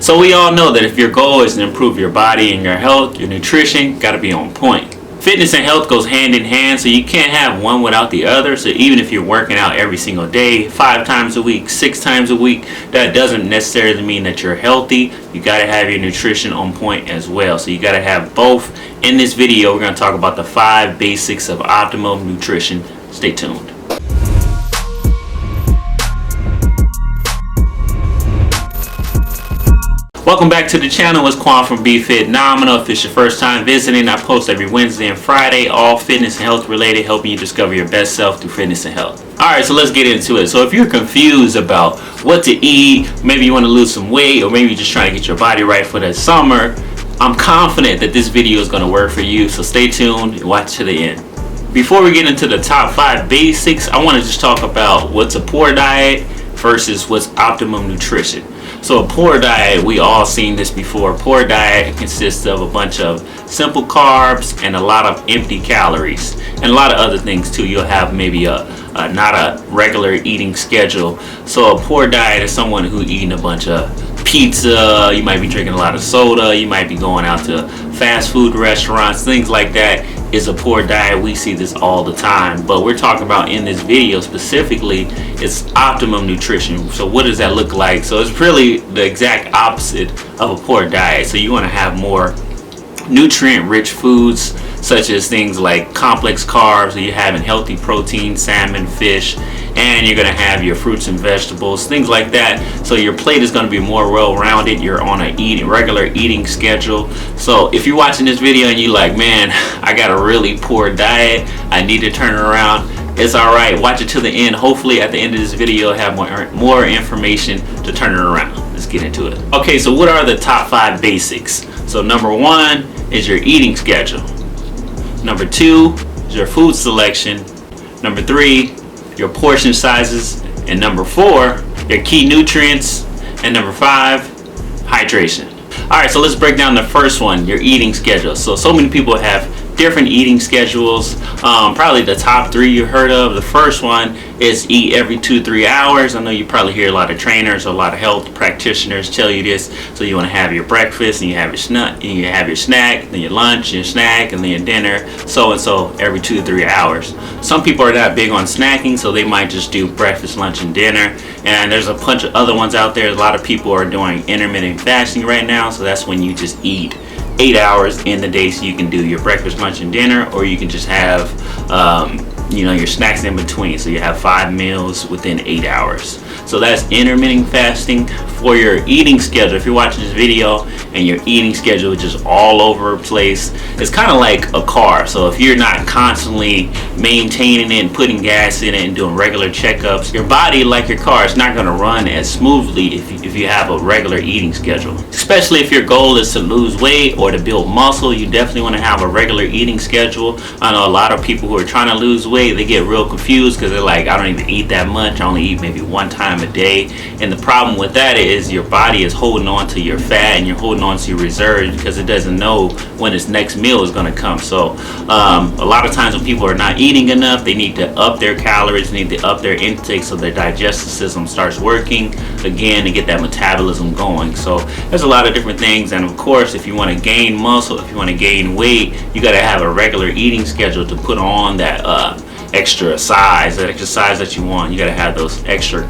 So we all know that if your goal is to improve your body and your health, your nutrition got to be on point. Fitness and health goes hand in hand, so you can't have one without the other. So even if you're working out every single day, 5 times a week, 6 times a week, that doesn't necessarily mean that you're healthy. You got to have your nutrition on point as well. So you got to have both. In this video, we're going to talk about the 5 basics of optimal nutrition. Stay tuned. Welcome back to the channel. It's Quan from BeFitNominal. If it's your first time visiting, I post every Wednesday and Friday, all fitness and health related, helping you discover your best self through fitness and health. Alright, so let's get into it. So if you're confused about what to eat, maybe you want to lose some weight, or maybe you're just trying to get your body right for the summer, I'm confident that this video is going to work for you, so stay tuned and watch to the end. Before we get into the top 5 basics, I want to just talk about what's a poor diet versus what's optimum nutrition. So a poor diet, we all seen this before. A poor diet consists of a bunch of simple carbs and a lot of empty calories and a lot of other things too. You'll have maybe not a regular eating schedule. So a poor diet is someone who eating a bunch of pizza, you might be drinking a lot of soda, you might be going out to fast food restaurants, things like that is a poor diet. We see this all the time, but we're talking about in this video specifically, it's optimum nutrition. So what does that look like? So it's really the exact opposite of a poor diet. So you want to have more nutrient rich foods, such as things like complex carbs. So you're having healthy protein, salmon, fish, and you're going to have your fruits and vegetables, things like that. So your plate is going to be more well-rounded. You're on a regular eating schedule. So if you're watching this video and you're like, man, I got a really poor diet, I need to turn it around, it's alright. Watch it to the end. Hopefully at the end of this video I'll have more information to turn it around. Let's get into it. Okay, so what are the top 5 basics? So number 1 is your eating schedule. Number 2 is your food selection. Number 3, your portion sizes. And number 4, your key nutrients. And number 5, hydration. Alright, so let's break down the first one, your eating schedule. So many people have different eating schedules. Probably the top 3 you heard of. The first one is eat every 2-3 hours. I know you probably hear a lot of trainers or a lot of health practitioners tell you this. So you want to have your breakfast, and you have your snack, then your lunch, your snack, and then your dinner, so and so every 2-3 hours. Some people are not big on snacking, so they might just do breakfast, lunch, and dinner. And there's a bunch of other ones out there. A lot of people are doing intermittent fasting right now, so that's when you just eat 8 hours in the day, so you can do your breakfast, lunch, and dinner, or you can just have your snacks in between, so you have 5 meals within 8 hours. So that's intermittent fasting. For your eating schedule, if you're watching this video and your eating schedule is just all over the place, it's kind of like a car. So if you're not constantly maintaining it and putting gas in it and doing regular checkups, your body, like your car, is not going to run as smoothly if you have a regular eating schedule. Especially if your goal is to lose weight or to build muscle, you definitely want to have a regular eating schedule. I know a lot of people who are trying to lose weight, they get real confused because they're like, I don't even eat that much, I only eat maybe 1 time a day. And the problem with that is your body is holding on to your fat and you're holding on to your reserves because it doesn't know when its next meal is going to come. So a lot of times when people are not eating enough, they need to up their calories, they need to up their intake so their digestive system starts working again to get that metabolism going. So there's a lot of different things, and of course if you want to gain muscle, if you want to gain weight, you got to have a regular eating schedule to put on that extra size that you want. You got to have those extra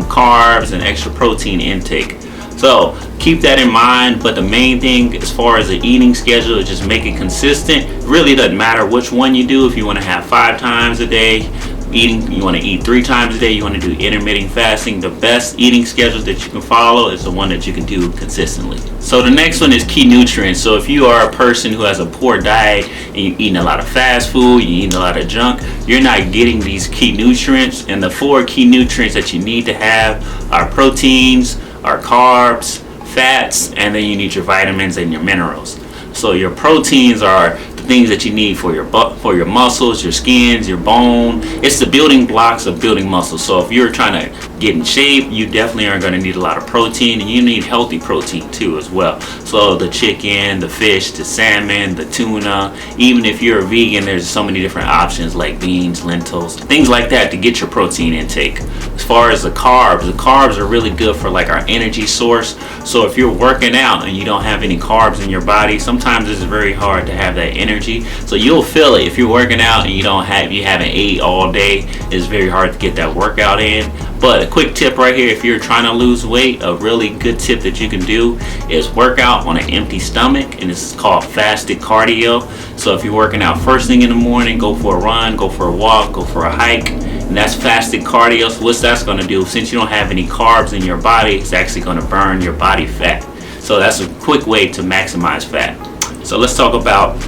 carbs and extra protein intake. So keep that in mind, but the main thing as far as the eating schedule is just make it consistent. It really doesn't matter which one you do. If you want to have 5 times a day eating, you want to eat 3 times a day, you want to do intermittent fasting, the best eating schedule that you can follow is the one that you can do consistently. So the next one is key nutrients. So if you are a person who has a poor diet and you're eating a lot of fast food, you're eating a lot of junk, you're not getting these key nutrients. And the 4 key nutrients that you need to have are proteins, are carbs, fats, and then you need your vitamins and your minerals. So your proteins are the things that you need for your for your muscles, your skins, your bone. It's the building blocks of building muscle. So if you're trying to get in shape, you definitely are going to need a lot of protein, and you need healthy protein too as well. So the chicken, the fish, the salmon, the tuna. Even if you're a vegan, there's so many different options like beans, lentils, things like that to get your protein intake. As far as the carbs are really good for like our energy source. So if you're working out and you don't have any carbs in your body, sometimes it's very hard to have that energy. So you'll feel it if you're working out and you haven't ate all day. It's very hard to get that workout in. But a quick tip right here, if you're trying to lose weight, a really good tip that you can do is work out on an empty stomach, and this is called fasted cardio. So if you're working out first thing in the morning, go for a run, go for a walk, go for a hike, and that's fasted cardio. So what's that's going to do, since you don't have any carbs in your body, it's actually going to burn your body fat. So that's a quick way to maximize fat. So let's talk about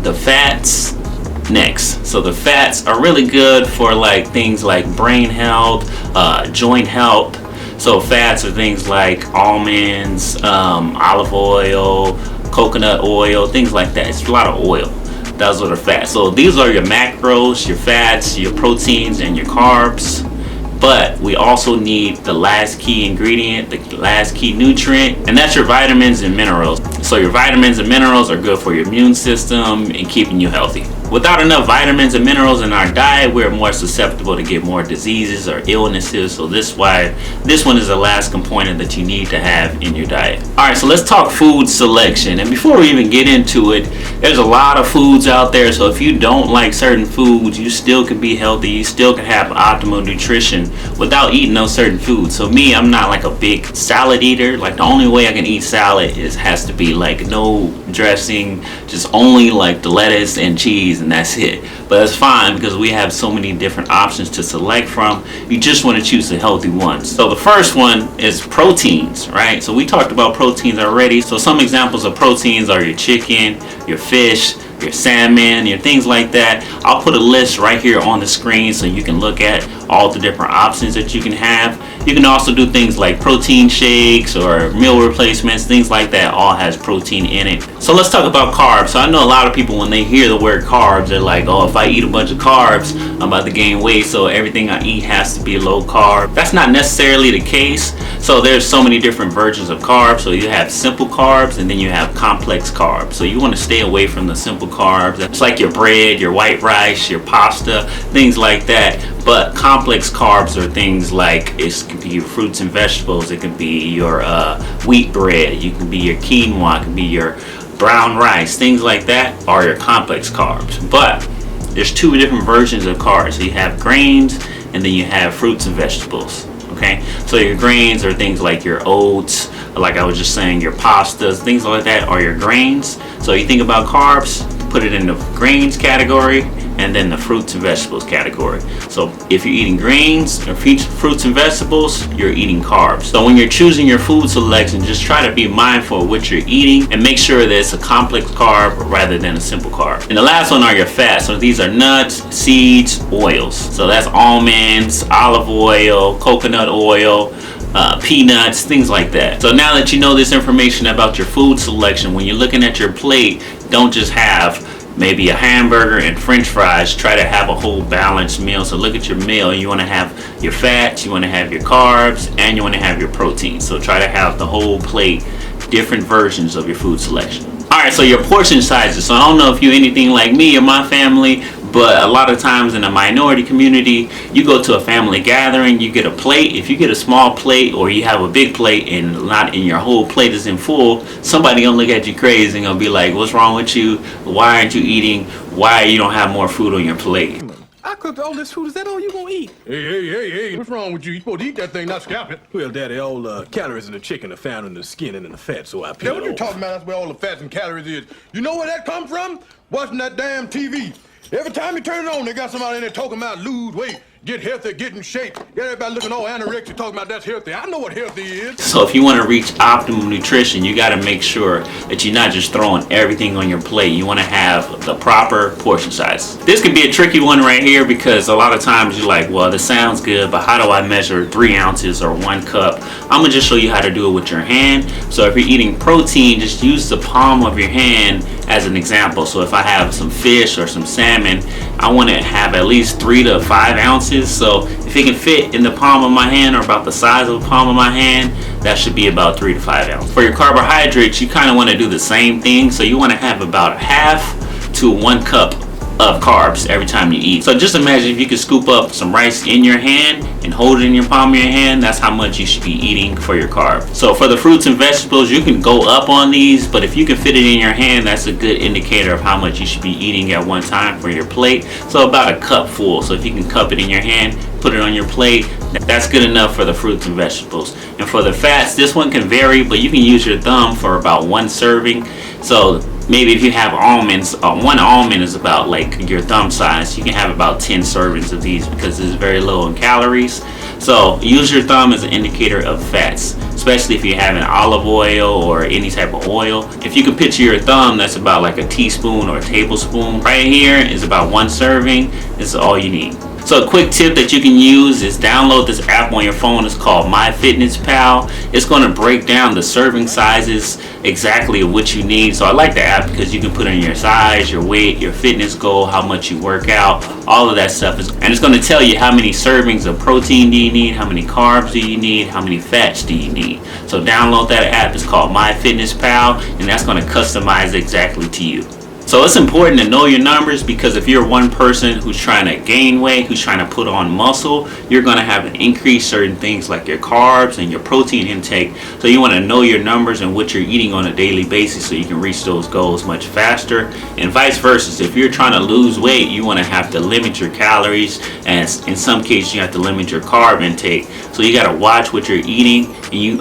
the fats next. So the fats are really good for like things like brain health, joint health. So fats are things like almonds, olive oil, coconut oil, things like that. It's a lot of oil. Those are the fats. So these are your macros, your fats, your proteins, and your carbs. But we also need the last key ingredient, the last key nutrient, and that's your vitamins and minerals. So your vitamins and minerals are good for your immune system and keeping you healthy. Without enough vitamins and minerals in our diet, we're more susceptible to get more diseases or illnesses. So this one is the last component that you need to have in your diet. All right, so let's talk food selection. And before we even get into it, there's a lot of foods out there. So if you don't like certain foods, you still can be healthy. You still can have optimal nutrition without eating those certain foods. So me, I'm not like a big salad eater. Like the only way I can eat salad has to be like no dressing, just only like the lettuce and cheese, and that's it. But that's fine because we have so many different options to select from. You just want to choose the healthy ones. So the first one is proteins, right? So we talked about proteins already. So some examples of proteins are your chicken, your fish, your salmon, your things like that. I'll put a list right here on the screen so you can look at all the different options that you can have. You can also do things like protein shakes or meal replacements, things like that all has protein in it. So let's talk about carbs. So I know a lot of people when they hear the word carbs, they're like, oh, if I eat a bunch of carbs, I'm about to gain weight, so everything I eat has to be low carb. That's not necessarily the case. So there's so many different versions of carbs. So you have simple carbs and then you have complex carbs. So you want to stay away from the simple carbs. It's like your bread, your white rice, your pasta, things like that. But complex carbs are things like it can be your fruits and vegetables. It can be your wheat bread. You can be your quinoa. It can be your brown rice. Things like that are your complex carbs. But there's two different versions of carbs. So you have grains and then you have fruits and vegetables. Okay, so your grains are things like your oats, like I was just saying, your pastas, things like that are your grains. So you think about carbs, put it in the grains category and then the fruits and vegetables category. So if you're eating grains or fruits and vegetables, you're eating carbs. So when you're choosing your food selection, just try to be mindful of what you're eating and make sure that it's a complex carb rather than a simple carb. And the last one are your fats. So these are nuts, seeds, oils. So that's almonds, olive oil, coconut oil, peanuts, things like that. So now that you know this information about your food selection, when you're looking at your plate, don't just have maybe a hamburger and french fries. Try to have a whole balanced meal. So look at your meal. You want to have your fats, you want to have your carbs, and you want to have your protein. So try to have the whole plate, different versions of your food selection. Alright, so your portion sizes. So I don't know if you're anything like me or my family, but a lot of times in a minority community, you go to a family gathering, you get a plate. If you get a small plate or you have a big plate and not in your whole plate is in full, somebody gonna look at you crazy and gonna be like, what's wrong with you? Why aren't you eating? Why you don't have more food on your plate? I cooked all this food. Is that all you gonna eat? Hey, what's wrong with you? You supposed to eat that thing, not scalp it. Well, Daddy, all the calories in the chicken are found in the skin and in the fat, so I peel it off. What you talking about? That's where all the fats and calories is. You know where that come from? Watching that damn TV. Every time you turn it on, they got somebody in there talking about lose weight, get healthy, get in shape. Everybody looking all anorexic, talking about that's healthy. I know what healthy is. So if you want to reach optimal nutrition, you got to make sure that you're not just throwing everything on your plate. You want to have the proper portion size. This could be a tricky one right here because a lot of times you're like, well, this sounds good, but how do I measure 3 ounces or 1 cup? I'm going to just show you how to do it with your hand. So if you're eating protein, just use the palm of your hand as an example. So if I have some fish or some salmon, I want to have at least 3 to 5 ounces. So if it can fit in the palm of my hand or about the size of the palm of my hand, that should be about 3 to 5 ounces. For your carbohydrates, you kind of want to do the same thing. So you want to have about half to 1 cup of carbs every time you eat. So just imagine if you could scoop up some rice in your hand and hold it in your palm of your hand, that's how much you should be eating for your carbs. So for the fruits and vegetables, you can go up on these, but if you can fit it in your hand, that's a good indicator of how much you should be eating at one time for your plate. So about a cup full. So if you can cup it in your hand, put it on your plate, that's good enough for the fruits and vegetables. And for the fats, this one can vary, but you can use your thumb for about 1 serving. So maybe if you have almonds, 1 almond is about like your thumb size. You can have about 10 servings of these because it's very low in calories. So use your thumb as an indicator of fats, especially if you're having olive oil or any type of oil. If you can picture your thumb, that's about like a teaspoon or a tablespoon. Right here is about 1 serving. This is all you need. So a quick tip that you can use is download this app on your phone. It's called MyFitnessPal. It's going to break down the serving sizes exactly of what you need. So I like the app because you can put in your size, your weight, your fitness goal, how much you work out, all of that stuff. And it's going to tell you how many servings of protein do you need, how many carbs do you need, how many fats do you need. So download that app. It's called MyFitnessPal, and that's going to customize exactly to you. So it's important to know your numbers because if you're one person who's trying to gain weight, who's trying to put on muscle, you're going to have to increase certain things like your carbs and your protein intake. So you want to know your numbers and what you're eating on a daily basis so you can reach those goals much faster. And vice versa. So if you're trying to lose weight, you want to have to limit your calories, and in some cases you have to limit your carb intake. So you got to watch what you're eating,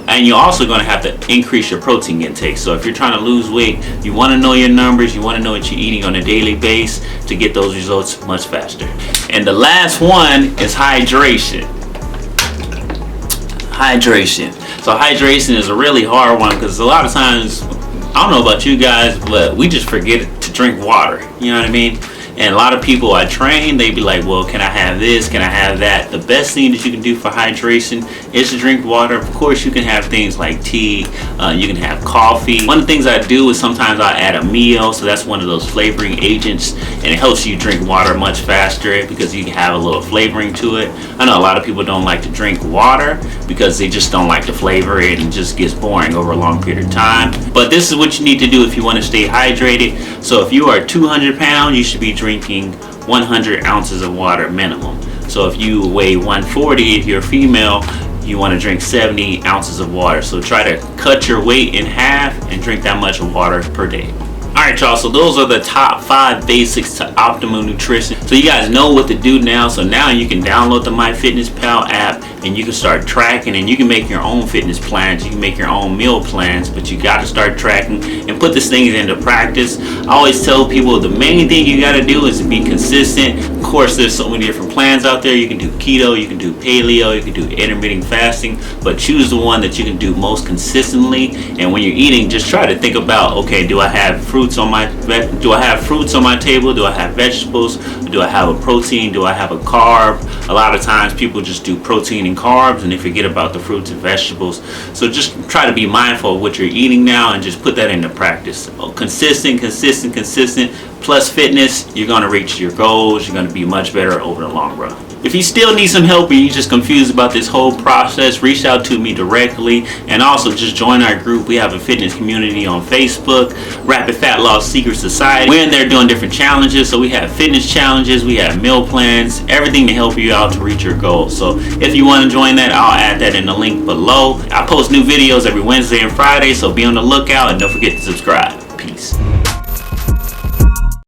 and you're also going to have to increase your protein intake. So if you're trying to lose weight, you want to know your numbers, you want to know what you're eating on a daily basis to get those results much faster. And the last one is hydration. So hydration is a really hard one because a lot of times, I don't know about you guys, but we just forget to drink water. You know what I mean? And a lot of people I train, they be like, well, can I have this? Can I have that? The best thing that you can do for hydration is to drink water. Of course, you can have things like tea. You can have coffee. One of the things I do is sometimes I add a meal. So that's one of those flavoring agents. And it helps you drink water much faster because you can have a little flavoring to it. I know a lot of people don't like to drink water because they just don't like to flavor it and it just gets boring over a long period of time. But this is what you need to do if you want to stay hydrated. So if you are 200 pounds, you should be drinking 100 ounces of water minimum. So if you weigh 140, if you're a female, you want to drink 70 ounces of water. So try to cut your weight in half and drink that much water per day. Alright y'all, so those are the top 5 basics to optimal nutrition. So you guys know what to do now. So now you can download the MyFitnessPal app and you can start tracking, and you can make your own fitness plans. You can make your own meal plans, but you got to start tracking and put these things into practice. I always tell people the main thing you got to do is to be consistent. Of course, there's so many different plans out there. You can do keto, you can do paleo, you can do intermittent fasting, but choose the one that you can do most consistently. And when you're eating, just try to think about, okay, do I have fruits on my table? Do I have vegetables? Do I have a protein? Do I have a carb? A lot of times people just do protein and carbs and they forget about the fruits and vegetables. So just try to be mindful of what you're eating now and just put that into practice. Consistent plus fitness, you're going to reach your goals. You're going to be much better over the long run. If you still need some help or you're just confused about this whole process, reach out to me directly, and also just join our group. We have a fitness community on Facebook, Rapid Fat Loss Secret Society. We're in there doing different challenges. So we have fitness challenges, we have meal plans, everything to help you out to reach your goals. So if you want to join that, I'll add that in the link below. I post new videos every Wednesday and Friday, so be on the lookout and don't forget to subscribe. Peace.